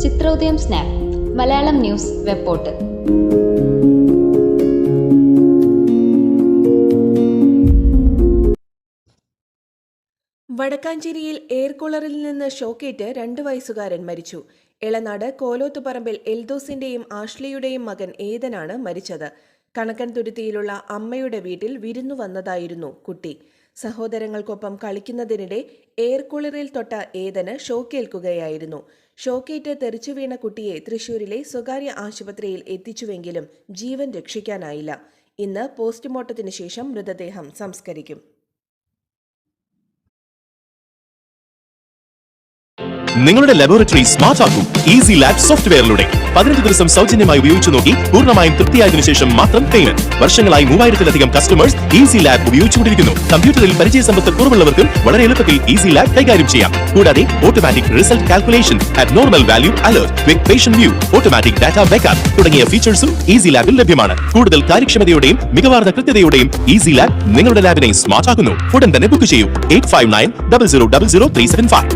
Chithrodayam snap Malayalam news web portal. വടക്കാഞ്ചേരിയിൽ air കൂളറിൽ നിന്ന് ഷോക്കേറ്റ് 2 വയസ്സുകാരൻ മരിച്ചു. എളനാട് കോലോത്തുപറമ്പിൽ എൽദോസിന്റെയും ആഷ്ലിയുടെയും മകൻ ഏതനാണ് മരിച്ചത്. കണക്കൻതുരുത്തിയിലുള്ള അമ്മയുടെ വീട്ടിൽ വിരുന്നു വന്നതായിരുന്നു കുട്ടി. സഹോദരങ്ങൾക്കൊപ്പം കളിക്കുന്നതിനിടെ എയർ കൂളറിൽ തൊട്ട ഏതന് ഷോക്കേൽക്കുകയായിരുന്നു. ഷോക്കേറ്റ് തെറിച്ചുവീണ കുട്ടിയെ തൃശൂരിലെ സ്വകാര്യ ആശുപത്രിയിൽ എത്തിച്ചുവെങ്കിലും ജീവൻ രക്ഷിക്കാനായില്ല. ഇന്ന് പോസ്റ്റ്മോർട്ടത്തിന് ശേഷം മൃതദേഹം സംസ്കരിക്കും. നിങ്ങളുടെ ലബോറട്ടറി സ്മാർട്ട് ആക്കൂ ഈസി ലാബ് സോഫ്റ്റ്വെയറിലൂടെ. 15 ദിവസം സൗജന്യമായി ഉപയോഗിച്ചു നോക്കി പൂർണ്ണമായും തൃപ്തിയായതിനു ശേഷം മാത്രം പേയ്മെന്റ്. വർഷങ്ങളായി 3000-ലധികം കസ്റ്റമേഴ്സ് ഈസി ലാബ് ഉപയോഗിച്ചുകൊണ്ടിരിക്കുന്നു. കമ്പ്യൂട്ടറിൽ പരിചയസമ്പത്ത് കുറവുള്ളവർക്കും വളരെ എളുപ്പത്തിൽ ഈസി ലാബ് കൈകാര്യം ചെയ്യാം. കൂടാതെ automatic result calculation, abnormal value alert, quick patient view, automatic data backup തുടങ്ങിയ ഫീച്ചേഴ്സും ഈസി ലാബിൽ ലഭ്യമാണ്. കൂടുതൽ കാര്യക്ഷമതയോടെയും മികവാർന്ന കൃത്യതയോടെയും ഈസി ലാബ് നിങ്ങളുടെ ലാബിനെ സ്മാർട്ട് ആക്കുന്നു. ഉടൻ തന്നെ ബുക്ക് ചെയ്യൂ 85900375.